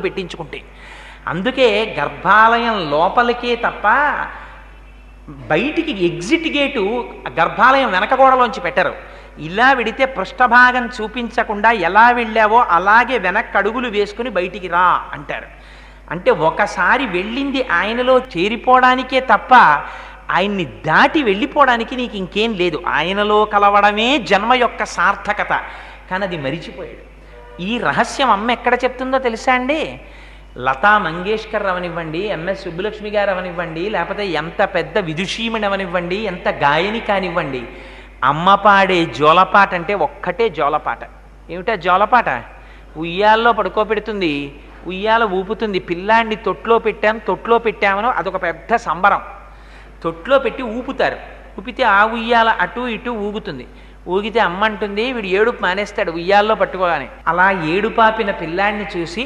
పెట్టించుకుంటే. అందుకే గర్భాలయం లోపలికే తప్ప బయటికి ఎగ్జిట్ గేటు గర్భాలయం వెనక గోడలోంచి పెట్టరు. ఇలా వెడితే పృష్ఠభాగం చూపించకుండా ఎలా వెళ్ళావో అలాగే వెనక్కి అడుగులు వేసుకుని బయటికి రా అంటారు. అంటే ఒకసారి వెళ్ళింది ఆయనలో చేరిపోవడానికే తప్ప ఆయన్ని దాటి వెళ్ళిపోవడానికి నీకు ఇంకేం లేదు. ఆయనలో కలవడమే జన్మ యొక్క సార్థకత. కానీ అది మరిచిపోయాడు. ఈ రహస్యం అమ్మ ఎక్కడ చెప్తుందో తెలుసా అండి? లతా మంగేష్కర్ అవనివ్వండి, ఎంఎస్ సుబ్బులక్ష్మి గారు అవనివ్వండి, లేకపోతే ఎంత పెద్ద విదుషీమణి అవనివ్వండి, ఎంత గాయని కానివ్వండి, అమ్మ పాడే జోలపాట అంటే ఒక్కటే జోలపాట. ఏమిటా జోలపాట? ఉయ్యాల్లో పడుకోబెడుతుంది, ఉయ్యాల ఊపుతుంది, పిల్లాడిని తొట్లో పెట్టామనో అదొక పెద్ద సంబరం. తొట్లో పెట్టి ఊపుతారు, ఊపితే ఆ ఉయ్యాల అటు ఇటు ఊగుతుంది. ఊగితే అమ్మ అంటుంది వీడు ఏడుపు మానేస్తాడు ఉయ్యాల్లో పట్టుకోగానే. అలా ఏడుపాపిన పిల్లాడిని చూసి